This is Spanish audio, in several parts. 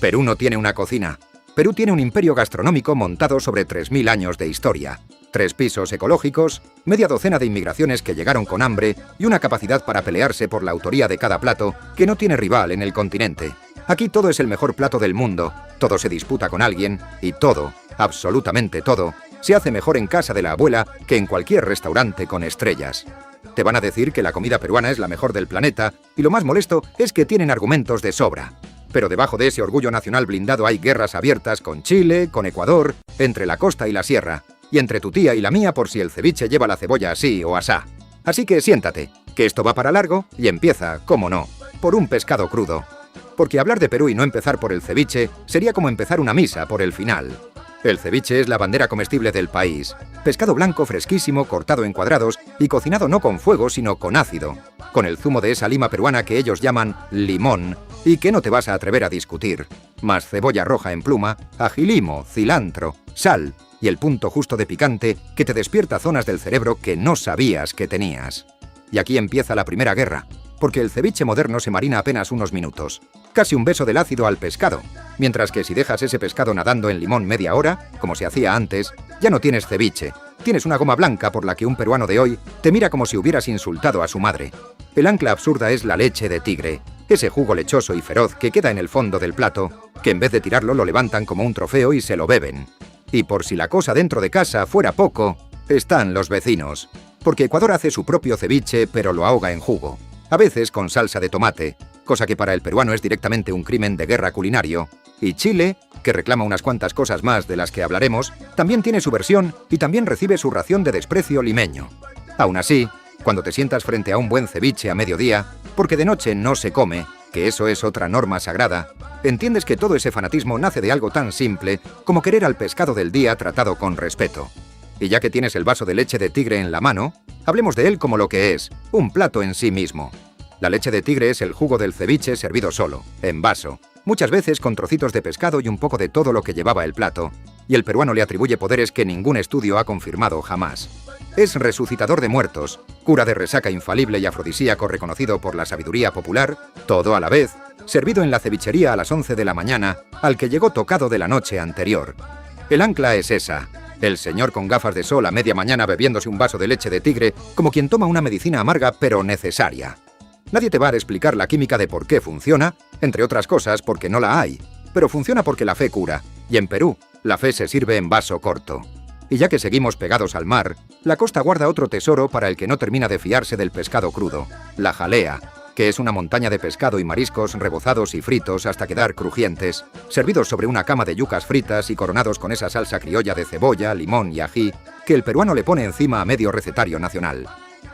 Perú no tiene una cocina. Perú tiene un imperio gastronómico montado sobre 3000 años de historia. 3 pisos ecológicos, media docena de inmigraciones que llegaron con hambre y una capacidad para pelearse por la autoría de cada plato que no tiene rival en el continente. Aquí todo es el mejor plato del mundo, todo se disputa con alguien y todo, absolutamente todo, se hace mejor en casa de la abuela que en cualquier restaurante con estrellas. Te van a decir que la comida peruana es la mejor del planeta y lo más molesto es que tienen argumentos de sobra. Pero debajo de ese orgullo nacional blindado hay guerras abiertas con Chile, con Ecuador, entre la costa y la sierra, y entre tu tía y la mía por si el ceviche lleva la cebolla así o asá. Así que siéntate, que esto va para largo y empieza, cómo no, por un pescado crudo. Porque hablar de Perú y no empezar por el ceviche sería como empezar una misa por el final. El ceviche es la bandera comestible del país. Pescado blanco fresquísimo, cortado en cuadrados y cocinado no con fuego sino con ácido, con el zumo de esa lima peruana que ellos llaman limón y que no te vas a atrever a discutir. Más cebolla roja en pluma, ají limo, cilantro, sal y el punto justo de picante que te despierta zonas del cerebro que no sabías que tenías. Y aquí empieza la primera guerra, porque el ceviche moderno se marina apenas unos minutos. Casi un beso del ácido al pescado, mientras que si dejas ese pescado nadando en limón media hora, como se hacía antes, ya no tienes ceviche. Tienes una goma blanca por la que un peruano de hoy te mira como si hubieras insultado a su madre. El ancla absurda es la leche de tigre, ese jugo lechoso y feroz que queda en el fondo del plato, que en vez de tirarlo lo levantan como un trofeo y se lo beben. Y por si la cosa dentro de casa fuera poco, están los vecinos. Porque Ecuador hace su propio ceviche, pero lo ahoga en jugo. A veces con salsa de tomate, cosa que para el peruano es directamente un crimen de guerra culinario. Y Chile, que reclama unas cuantas cosas más de las que hablaremos, también tiene su versión y también recibe su ración de desprecio limeño. Aún así, cuando te sientas frente a un buen ceviche a mediodía, porque de noche no se come, que eso es otra norma sagrada, entiendes que todo ese fanatismo nace de algo tan simple como querer al pescado del día tratado con respeto. Y ya que tienes el vaso de leche de tigre en la mano, hablemos de él como lo que es, un plato en sí mismo. La leche de tigre es el jugo del ceviche servido solo, en vaso, muchas veces con trocitos de pescado y un poco de todo lo que llevaba el plato, y el peruano le atribuye poderes que ningún estudio ha confirmado jamás. Es resucitador de muertos, cura de resaca infalible y afrodisíaco reconocido por la sabiduría popular, todo a la vez, servido en la cevichería a las 11 de la mañana, al que llegó tocado de la noche anterior. El ancla es esa. El señor con gafas de sol a media mañana bebiéndose un vaso de leche de tigre como quien toma una medicina amarga pero necesaria. Nadie te va a explicar la química de por qué funciona, entre otras cosas porque no la hay, pero funciona porque la fe cura, y en Perú, la fe se sirve en vaso corto. Y ya que seguimos pegados al mar, la costa guarda otro tesoro para el que no termina de fiarse del pescado crudo, la jalea, que es una montaña de pescado y mariscos rebozados y fritos hasta quedar crujientes, servidos sobre una cama de yucas fritas y coronados con esa salsa criolla de cebolla, limón y ají que el peruano le pone encima a medio recetario nacional.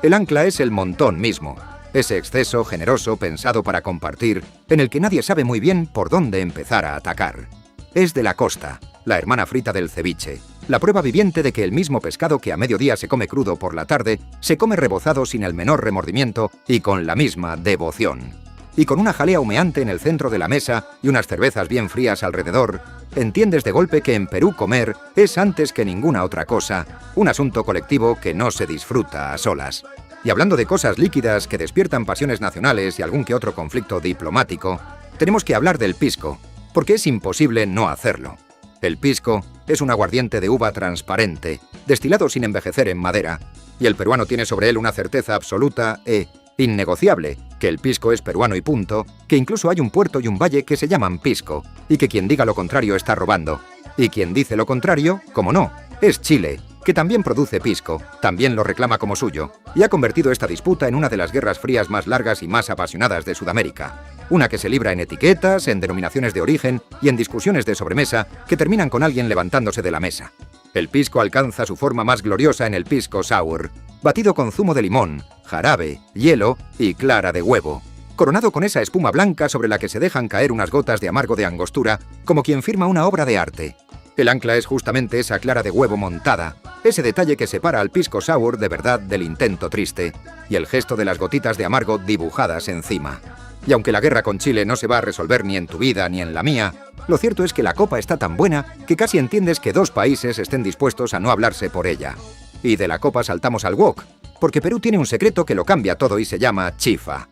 El ancla es el montón mismo, ese exceso generoso pensado para compartir, en el que nadie sabe muy bien por dónde empezar a atacar. Es de la costa, la hermana frita del ceviche, la prueba viviente de que el mismo pescado que a mediodía se come crudo por la tarde, se come rebozado sin el menor remordimiento y con la misma devoción. Y con una jalea humeante en el centro de la mesa y unas cervezas bien frías alrededor, entiendes de golpe que en Perú comer es antes que ninguna otra cosa, un asunto colectivo que no se disfruta a solas. Y hablando de cosas líquidas que despiertan pasiones nacionales y algún que otro conflicto diplomático, tenemos que hablar del pisco, porque es imposible no hacerlo. El pisco es un aguardiente de uva transparente, destilado sin envejecer en madera, y el peruano tiene sobre él una certeza absoluta e innegociable, que el pisco es peruano y punto, que incluso hay un puerto y un valle que se llaman Pisco, y que quien diga lo contrario está robando. Y quien dice lo contrario, como no, es Chile, que también produce pisco, también lo reclama como suyo, y ha convertido esta disputa en una de las guerras frías más largas y más apasionadas de Sudamérica. Una que se libra en etiquetas, en denominaciones de origen y en discusiones de sobremesa que terminan con alguien levantándose de la mesa. El pisco alcanza su forma más gloriosa en el pisco sour, batido con zumo de limón, jarabe, hielo y clara de huevo, coronado con esa espuma blanca sobre la que se dejan caer unas gotas de amargo de angostura, como quien firma una obra de arte. El ancla es justamente esa clara de huevo montada, ese detalle que separa al pisco sour de verdad del intento triste, y el gesto de las gotitas de amargo dibujadas encima. Y aunque la guerra con Chile no se va a resolver ni en tu vida ni en la mía, lo cierto es que la copa está tan buena que casi entiendes que dos países estén dispuestos a no hablarse por ella. Y de la copa saltamos al wok, porque Perú tiene un secreto que lo cambia todo y se llama chifa.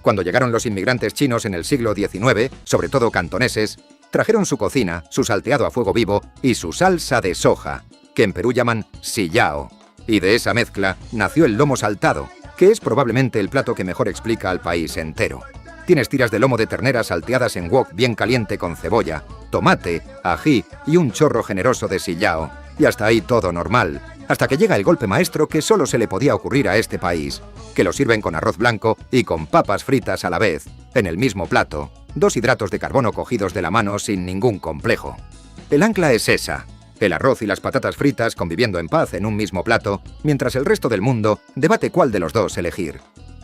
Cuando llegaron los inmigrantes chinos en el siglo XIX, sobre todo cantoneses, trajeron su cocina, su salteado a fuego vivo y su salsa de soja, que en Perú llaman sillao. Y de esa mezcla nació el lomo saltado, que es probablemente el plato que mejor explica al país entero. Tienes tiras de lomo de ternera salteadas en wok bien caliente con cebolla, tomate, ají y un chorro generoso de sillao. Y hasta ahí todo normal, hasta que llega el golpe maestro que solo se le podía ocurrir a este país, que lo sirven con arroz blanco y con papas fritas a la vez, en el mismo plato, 2 hidratos de carbono cogidos de la mano sin ningún complejo. El ancla es esa, el arroz y las patatas fritas conviviendo en paz en un mismo plato, mientras el resto del mundo debate cuál de los dos elegir.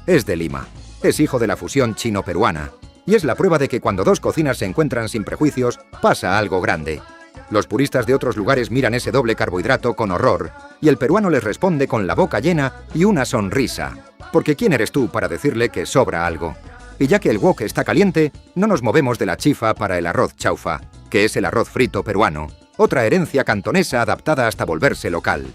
Es de Lima, es hijo de la fusión chino-peruana, y es la prueba de que cuando dos cocinas se encuentran sin prejuicios, pasa algo grande. Los puristas de otros lugares miran ese doble carbohidrato con horror, y el peruano les responde con la boca llena y una sonrisa. Porque ¿quién eres tú para decirle que sobra algo? Y ya que el wok está caliente, no nos movemos de la chifa para el arroz chaufa, que es el arroz frito peruano, otra herencia cantonesa adaptada hasta volverse local.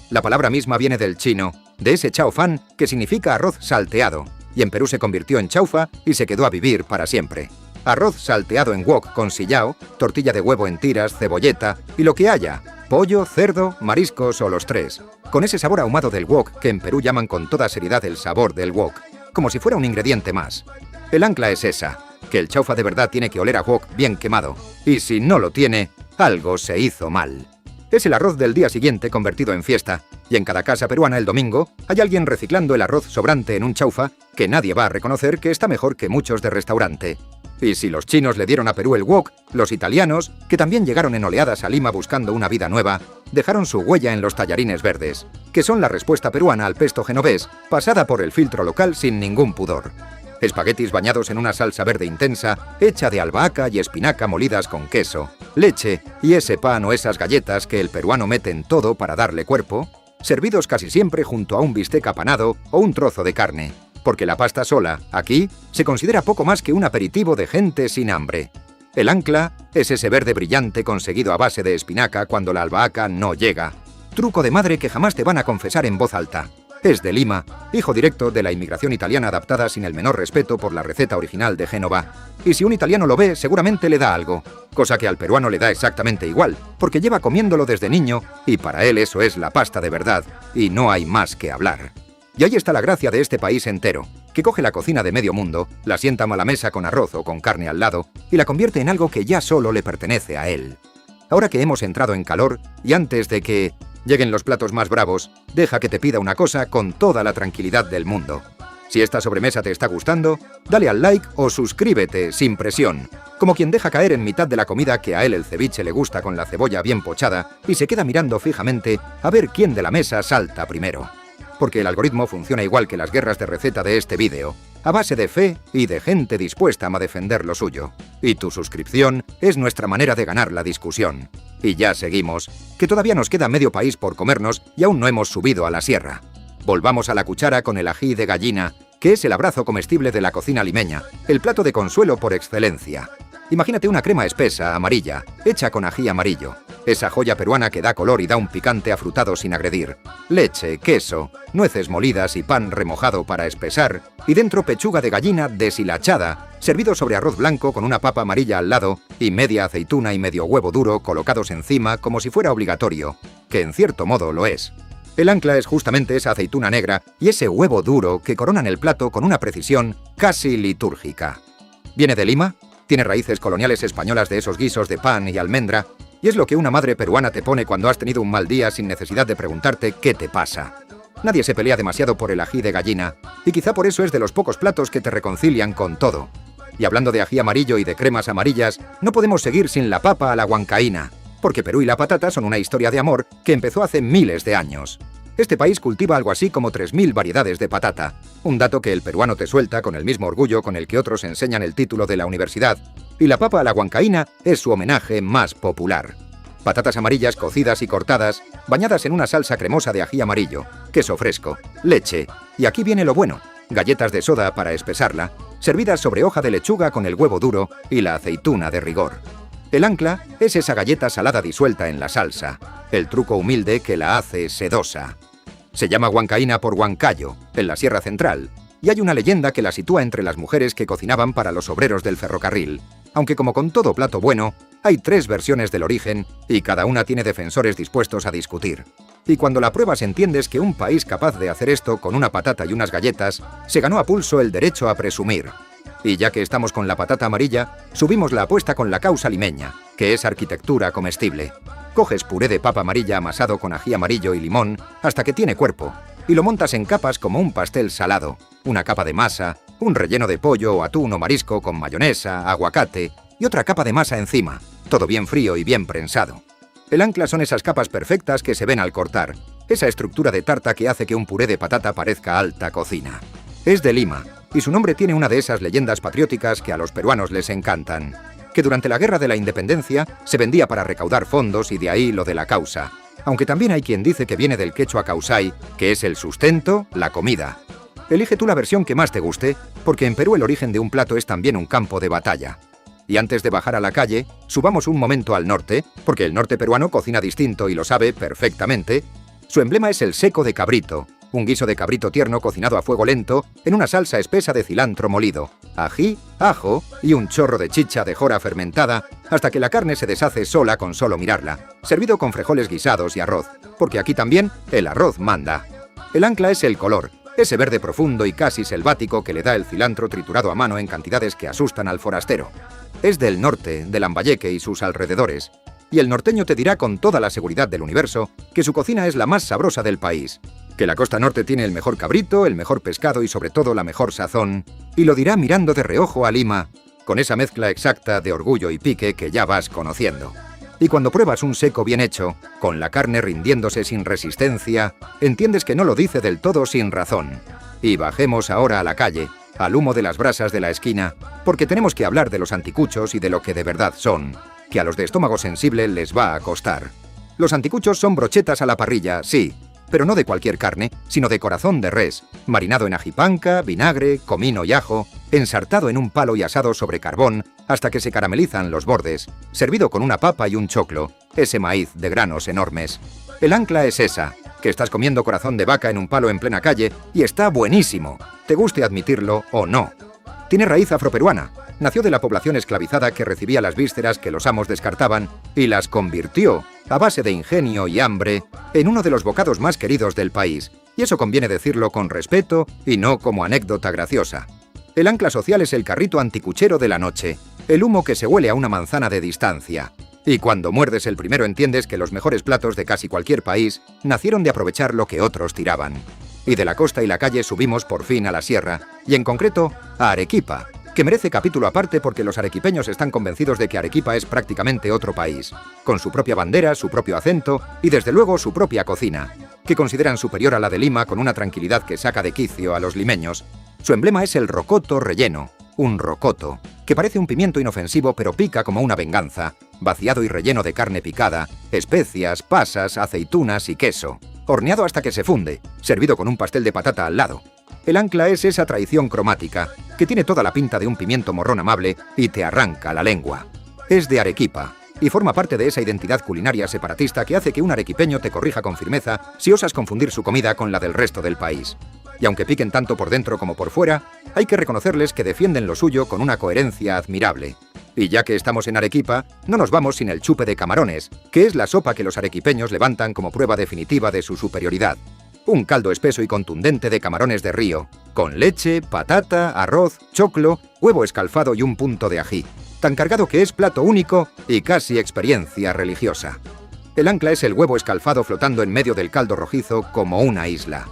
La palabra misma viene del chino, de ese chao fan que significa arroz salteado, y en Perú se convirtió en chaufa y se quedó a vivir para siempre. Arroz salteado en wok con sillao, tortilla de huevo en tiras, cebolleta y lo que haya, pollo, cerdo, mariscos o los tres, con ese sabor ahumado del wok que en Perú llaman con toda seriedad el sabor del wok, como si fuera un ingrediente más. El ancla es esa, que el chaufa de verdad tiene que oler a wok bien quemado, y si no lo tiene, algo se hizo mal. Es el arroz del día siguiente convertido en fiesta, y en cada casa peruana el domingo hay alguien reciclando el arroz sobrante en un chaufa que nadie va a reconocer que está mejor que muchos de restaurante. Y si los chinos le dieron a Perú el wok, los italianos, que también llegaron en oleadas a Lima buscando una vida nueva, dejaron su huella en los tallarines verdes, que son la respuesta peruana al pesto genovés, pasada por el filtro local sin ningún pudor. Espaguetis bañados en una salsa verde intensa, hecha de albahaca y espinaca molidas con queso, leche y ese pan o esas galletas que el peruano mete en todo para darle cuerpo, servidos casi siempre junto a un bistec apanado o un trozo de carne. Porque la pasta sola, aquí, se considera poco más que un aperitivo de gente sin hambre. El ancla es ese verde brillante conseguido a base de espinaca cuando la albahaca no llega. Truco de madre que jamás te van a confesar en voz alta. Es de Lima, hijo directo de la inmigración italiana adaptada sin el menor respeto por la receta original de Génova. Y si un italiano lo ve, seguramente le da algo, cosa que al peruano le da exactamente igual, porque lleva comiéndolo desde niño y para él eso es la pasta de verdad, y no hay más que hablar. Y ahí está la gracia de este país entero, que coge la cocina de medio mundo, la sienta a la mesa con arroz o con carne al lado y la convierte en algo que ya solo le pertenece a él. Ahora que hemos entrado en calor y antes de que lleguen los platos más bravos, deja que te pida una cosa con toda la tranquilidad del mundo. Si esta sobremesa te está gustando, dale al like o suscríbete sin presión, como quien deja caer en mitad de la comida que a él el ceviche le gusta con la cebolla bien pochada y se queda mirando fijamente a ver quién de la mesa salta primero. Porque el algoritmo funciona igual que las guerras de receta de este vídeo, a base de fe y de gente dispuesta a defender lo suyo. Y tu suscripción es nuestra manera de ganar la discusión. Y ya seguimos, que todavía nos queda medio país por comernos y aún no hemos subido a la sierra. Volvamos a la cuchara con el ají de gallina, que es el abrazo comestible de la cocina limeña, el plato de consuelo por excelencia. Imagínate una crema espesa, amarilla, hecha con ají amarillo. Esa joya peruana que da color y da un picante afrutado sin agredir. Leche, queso, nueces molidas y pan remojado para espesar. Y dentro pechuga de gallina deshilachada, servido sobre arroz blanco con una papa amarilla al lado y media aceituna y medio huevo duro colocados encima como si fuera obligatorio, que en cierto modo lo es. El ancla es justamente esa aceituna negra y ese huevo duro que coronan el plato con una precisión casi litúrgica. ¿Viene de Lima? Tiene raíces coloniales españolas de esos guisos de pan y almendra, y es lo que una madre peruana te pone cuando has tenido un mal día sin necesidad de preguntarte qué te pasa. Nadie se pelea demasiado por el ají de gallina, y quizá por eso es de los pocos platos que te reconcilian con todo. Y hablando de ají amarillo y de cremas amarillas, no podemos seguir sin la papa a la huancaína, porque Perú y la patata son una historia de amor que empezó hace miles de años. Este país cultiva algo así como 3000 variedades de patata, un dato que el peruano te suelta con el mismo orgullo con el que otros enseñan el título de la universidad, y la papa a la huancaína es su homenaje más popular. Patatas amarillas cocidas y cortadas, bañadas en una salsa cremosa de ají amarillo, queso fresco, leche, y aquí viene lo bueno, galletas de soda para espesarla, servidas sobre hoja de lechuga con el huevo duro y la aceituna de rigor. El ancla es esa galleta salada disuelta en la salsa, el truco humilde que la hace sedosa. Se llama huancaína por Huancayo, en la Sierra Central, y hay una leyenda que la sitúa entre las mujeres que cocinaban para los obreros del ferrocarril. aunque como con todo plato bueno, hay 3 versiones del origen y cada una tiene defensores dispuestos a discutir. Y cuando la pruebas entiendes que un país capaz de hacer esto con una patata y unas galletas se ganó a pulso el derecho a presumir. Y ya que estamos con la patata amarilla, subimos la apuesta con la causa limeña, que es arquitectura comestible. Coges puré de papa amarilla amasado con ají amarillo y limón hasta que tiene cuerpo, y lo montas en capas como un pastel salado, una capa de masa, un relleno de pollo o atún o marisco con mayonesa, aguacate y otra capa de masa encima, todo bien frío y bien prensado. El ancla son esas capas perfectas que se ven al cortar, esa estructura de tarta que hace que un puré de patata parezca alta cocina. Es de Lima, y su nombre tiene una de esas leyendas patrióticas que a los peruanos les encantan, que durante la Guerra de la Independencia se vendía para recaudar fondos y de ahí lo de la causa, aunque también hay quien dice que viene del quechua causai, que es el sustento, la comida. Elige tú la versión que más te guste, porque en Perú el origen de un plato es también un campo de batalla. Y antes de bajar a la calle, subamos un momento al norte, porque el norte peruano cocina distinto y lo sabe perfectamente. Su emblema es el seco de cabrito, un guiso de cabrito tierno cocinado a fuego lento en una salsa espesa de cilantro molido, ají, ajo y un chorro de chicha de jora fermentada hasta que la carne se deshace sola con solo mirarla, servido con frijoles guisados y arroz, porque aquí también el arroz manda. El ancla es el color, ese verde profundo y casi selvático que le da el cilantro triturado a mano en cantidades que asustan al forastero. Es del norte, de Lambayeque y sus alrededores, y el norteño te dirá con toda la seguridad del universo que su cocina es la más sabrosa del país, que la costa norte tiene el mejor cabrito, el mejor pescado y sobre todo la mejor sazón, y lo dirá mirando de reojo a Lima, con esa mezcla exacta de orgullo y pique que ya vas conociendo. Y cuando pruebas un seco bien hecho, con la carne rindiéndose sin resistencia, entiendes que no lo dice del todo sin razón. Y bajemos ahora a la calle, al humo de las brasas de la esquina, porque tenemos que hablar de los anticuchos y de lo que de verdad son, que a los de estómago sensible les va a costar. Los anticuchos son brochetas a la parrilla, sí, pero no de cualquier carne, sino de corazón de res, marinado en ajipanca, vinagre, comino y ajo, ensartado en un palo y asado sobre carbón hasta que se caramelizan los bordes, servido con una papa y un choclo, ese maíz de granos enormes. El ancla es esa, que estás comiendo corazón de vaca en un palo en plena calle y está buenísimo, te guste admitirlo o no. Tiene raíz afroperuana, nació de la población esclavizada que recibía las vísceras que los amos descartaban y las convirtió, a base de ingenio y hambre, en uno de los bocados más queridos del país, y eso conviene decirlo con respeto y no como anécdota graciosa. El ancla social es el carrito anticuchero de la noche, el humo que se huele a una manzana de distancia. Y cuando muerdes el primero entiendes que los mejores platos de casi cualquier país nacieron de aprovechar lo que otros tiraban. Y de la costa y la calle subimos por fin a la sierra, y en concreto a Arequipa, que merece capítulo aparte porque los arequipeños están convencidos de que Arequipa es prácticamente otro país, con su propia bandera, su propio acento y desde luego su propia cocina, que consideran superior a la de Lima con una tranquilidad que saca de quicio a los limeños. Su emblema es el rocoto relleno, un rocoto, que parece un pimiento inofensivo pero pica como una venganza, vaciado y relleno de carne picada, especias, pasas, aceitunas y queso, horneado hasta que se funde, servido con un pastel de patata al lado. El ancla es esa traición cromática, que tiene toda la pinta de un pimiento morrón amable y te arranca la lengua. Es de Arequipa, y forma parte de esa identidad culinaria separatista que hace que un arequipeño te corrija con firmeza si osas confundir su comida con la del resto del país. Y aunque piquen tanto por dentro como por fuera, hay que reconocerles que defienden lo suyo con una coherencia admirable. Y ya que estamos en Arequipa, no nos vamos sin el chupe de camarones, que es la sopa que los arequipeños levantan como prueba definitiva de su superioridad. Un caldo espeso y contundente de camarones de río, con leche, patata, arroz, choclo, huevo escalfado y un punto de ají, tan cargado que es plato único y casi experiencia religiosa. El ancla es el huevo escalfado flotando en medio del caldo rojizo como una isla.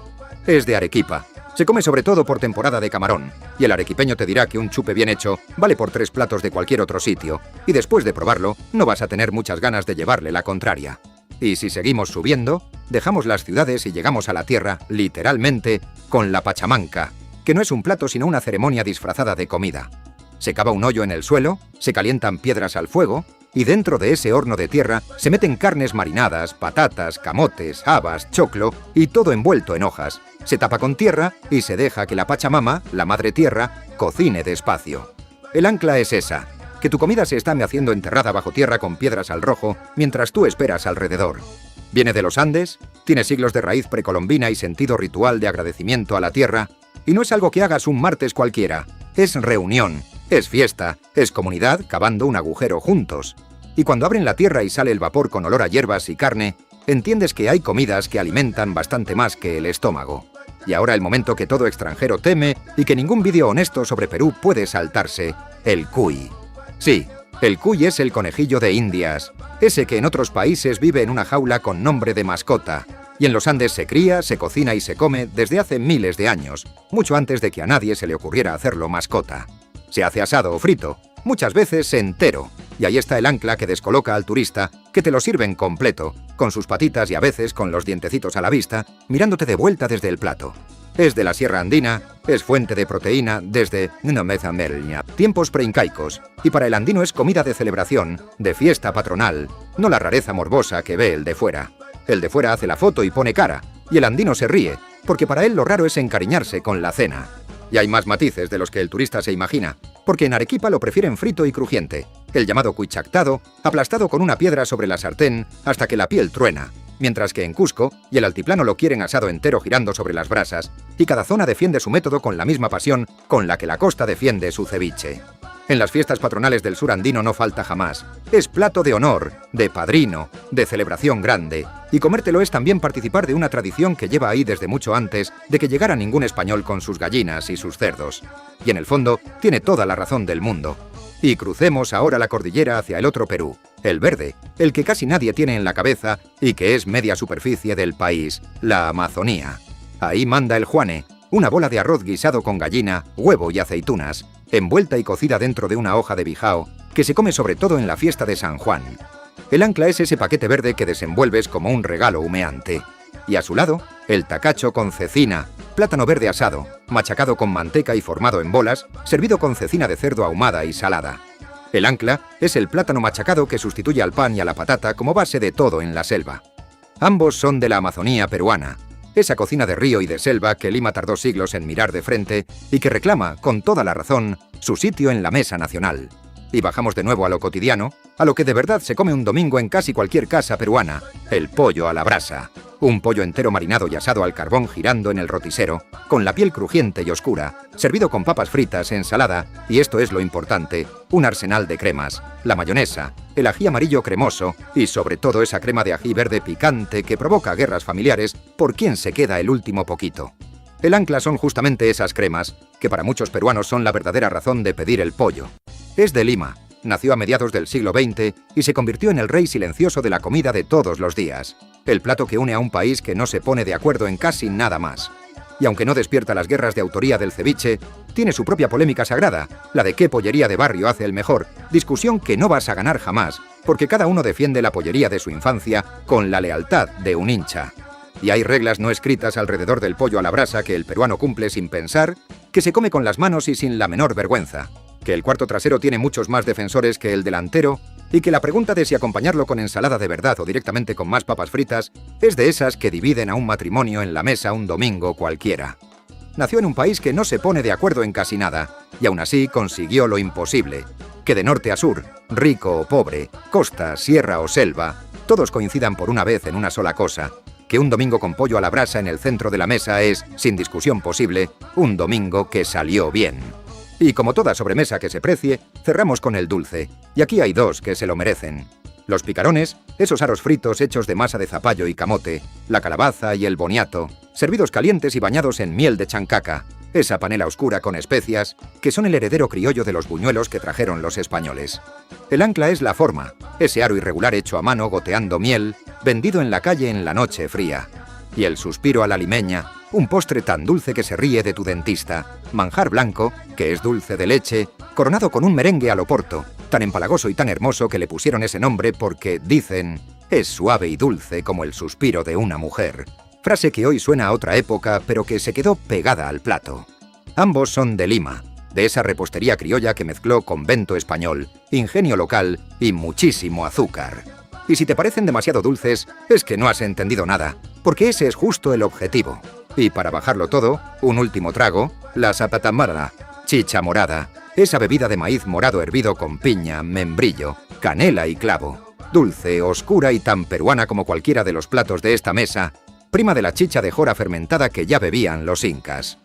Es de Arequipa. Se come sobre todo por temporada de camarón, y el arequipeño te dirá que un chupe bien hecho vale por 3 platos de cualquier otro sitio, y después de probarlo, no vas a tener muchas ganas de llevarle la contraria. Y si seguimos subiendo, dejamos las ciudades y llegamos a la tierra, literalmente, con la pachamanca, que no es un plato sino una ceremonia disfrazada de comida. Se cava un hoyo en el suelo, se calientan piedras al fuego, y dentro de ese horno de tierra se meten carnes marinadas, patatas, camotes, habas, choclo y todo envuelto en hojas. Se tapa con tierra y se deja que la Pachamama, la madre tierra, cocine despacio. El ancla es esa, que tu comida se está haciendo enterrada bajo tierra con piedras al rojo mientras tú esperas alrededor. Viene de los Andes, tiene siglos de raíz precolombina y sentido ritual de agradecimiento a la tierra, y no es algo que hagas un martes cualquiera, es reunión, Es fiesta, es comunidad cavando un agujero juntos. Y cuando abren la tierra y sale el vapor con olor a hierbas y carne, entiendes que hay comidas que alimentan bastante más que el estómago. Y ahora el momento que todo extranjero teme y que ningún vídeo honesto sobre Perú puede saltarse: el cuy. Sí, el cuy es el conejillo de Indias, ese que en otros países vive en una jaula con nombre de mascota. Y en los Andes se cría, se cocina y se come desde hace miles de años, mucho antes de que a nadie se le ocurriera hacerlo mascota. Se hace asado o frito, muchas veces entero, y ahí está el ancla que descoloca al turista, que te lo sirven completo, con sus patitas y a veces con los dientecitos a la vista, mirándote de vuelta desde el plato. Es de la Sierra Andina, es fuente de proteína desde tiempos preincaicos, y para el andino es comida de celebración, de fiesta patronal, no la rareza morbosa que ve el de fuera. El de fuera hace la foto y pone cara, y el andino se ríe, porque para él lo raro es encariñarse con la cena. Y hay más matices de los que el turista se imagina, porque en Arequipa lo prefieren frito y crujiente, el llamado cuichactado, aplastado con una piedra sobre la sartén hasta que la piel truena, mientras que en Cusco y el altiplano lo quieren asado entero girando sobre las brasas, y cada zona defiende su método con la misma pasión con la que la costa defiende su ceviche. En las fiestas patronales del sur andino no falta jamás. Es plato de honor, de padrino, de celebración grande. Y comértelo es también participar de una tradición que lleva ahí desde mucho antes de que llegara ningún español con sus gallinas y sus cerdos. Y en el fondo, tiene toda la razón del mundo. Y crucemos ahora la cordillera hacia el otro Perú, el verde, el que casi nadie tiene en la cabeza y que es media superficie del país, la Amazonía. Ahí manda el juane, una bola de arroz guisado con gallina, huevo y aceitunas, envuelta y cocida dentro de una hoja de bijao, que se come sobre todo en la fiesta de San Juan. El ancla es ese paquete verde que desenvuelves como un regalo humeante. Y a su lado, el tacacho con cecina, plátano verde asado, machacado con manteca y formado en bolas, servido con cecina de cerdo ahumada y salada. El ancla es el plátano machacado que sustituye al pan y a la patata como base de todo en la selva. Ambos son de la Amazonía peruana, esa cocina de río y de selva que Lima tardó siglos en mirar de frente y que reclama, con toda la razón, su sitio en la mesa nacional. Y bajamos de nuevo a lo cotidiano, a lo que de verdad se come un domingo en casi cualquier casa peruana: el pollo a la brasa. Un pollo entero marinado y asado al carbón girando en el rotisero, con la piel crujiente y oscura, servido con papas fritas, ensalada, y esto es lo importante, un arsenal de cremas, la mayonesa, el ají amarillo cremoso y sobre todo esa crema de ají verde picante que provoca guerras familiares por quién se queda el último poquito. El ancla son justamente esas cremas, que para muchos peruanos son la verdadera razón de pedir el pollo. Es de Lima, nació a mediados del siglo XX y se convirtió en el rey silencioso de la comida de todos los días. El plato que une a un país que no se pone de acuerdo en casi nada más. Y aunque no despierta las guerras de autoría del ceviche, tiene su propia polémica sagrada, la de qué pollería de barrio hace el mejor, discusión que no vas a ganar jamás, porque cada uno defiende la pollería de su infancia con la lealtad de un hincha. Y hay reglas no escritas alrededor del pollo a la brasa que el peruano cumple sin pensar, que se come con las manos y sin la menor vergüenza, que el cuarto trasero tiene muchos más defensores que el delantero y que la pregunta de si acompañarlo con ensalada de verdad o directamente con más papas fritas es de esas que dividen a un matrimonio en la mesa un domingo cualquiera. Nació en un país que no se pone de acuerdo en casi nada y aún así consiguió lo imposible, que de norte a sur, rico o pobre, costa, sierra o selva, todos coincidan por una vez en una sola cosa: que un domingo con pollo a la brasa en el centro de la mesa es, sin discusión posible, un domingo que salió bien. Y como toda sobremesa que se precie, cerramos con el dulce, y aquí hay dos que se lo merecen. Los picarones, esos aros fritos hechos de masa de zapallo y camote, la calabaza y el boniato, servidos calientes y bañados en miel de chancaca, esa panela oscura con especias, que son el heredero criollo de los buñuelos que trajeron los españoles. El ancla es la forma, ese aro irregular hecho a mano goteando miel, vendido en la calle en la noche fría. Y el suspiro a la limeña, un postre tan dulce que se ríe de tu dentista, manjar blanco, que es dulce de leche, coronado con un merengue al oporto, tan empalagoso y tan hermoso que le pusieron ese nombre porque, dicen, es suave y dulce como el suspiro de una mujer. Frase que hoy suena a otra época, pero que se quedó pegada al plato. Ambos son de Lima, de esa repostería criolla que mezcló convento español, ingenio local y muchísimo azúcar. Y si te parecen demasiado dulces, es que no has entendido nada, porque ese es justo el objetivo. Y para bajarlo todo, un último trago, la zapatamara, chicha morada, esa bebida de maíz morado hervido con piña, membrillo, canela y clavo. Dulce, oscura y tan peruana como cualquiera de los platos de esta mesa, prima de la chicha de jora fermentada que ya bebían los incas.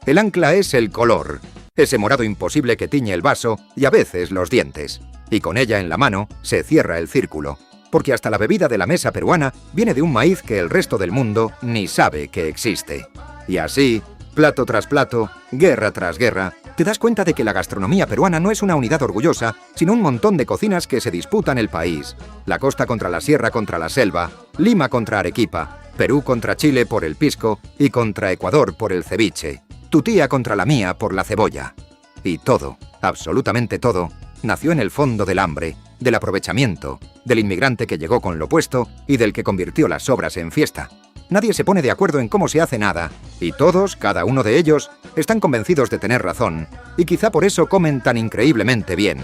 El ancla es el color, ese morado imposible que tiñe el vaso y a veces los dientes. Y con ella en la mano se cierra el círculo, porque hasta la bebida de la mesa peruana viene de un maíz que el resto del mundo ni sabe que existe. Y así, plato tras plato, guerra tras guerra, te das cuenta de que la gastronomía peruana no es una unidad orgullosa, sino un montón de cocinas que se disputan el país. La costa contra la sierra contra la selva, Lima contra Arequipa, Perú contra Chile por el pisco y contra Ecuador por el ceviche. Tu tía contra la mía por la cebolla. Y todo, absolutamente todo, nació en el fondo del hambre, del aprovechamiento, del inmigrante que llegó con lo puesto y del que convirtió las sobras en fiesta. Nadie se pone de acuerdo en cómo se hace nada, y todos, cada uno de ellos, están convencidos de tener razón, y quizá por eso comen tan increíblemente bien.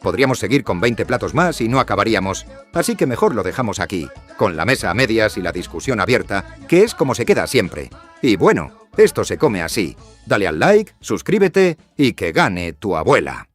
Podríamos seguir con 20 platos más y no acabaríamos, así que mejor lo dejamos aquí, con la mesa a medias y la discusión abierta, que es como se queda siempre. Y bueno, esto se come así. Dale al like, suscríbete y que gane tu abuela.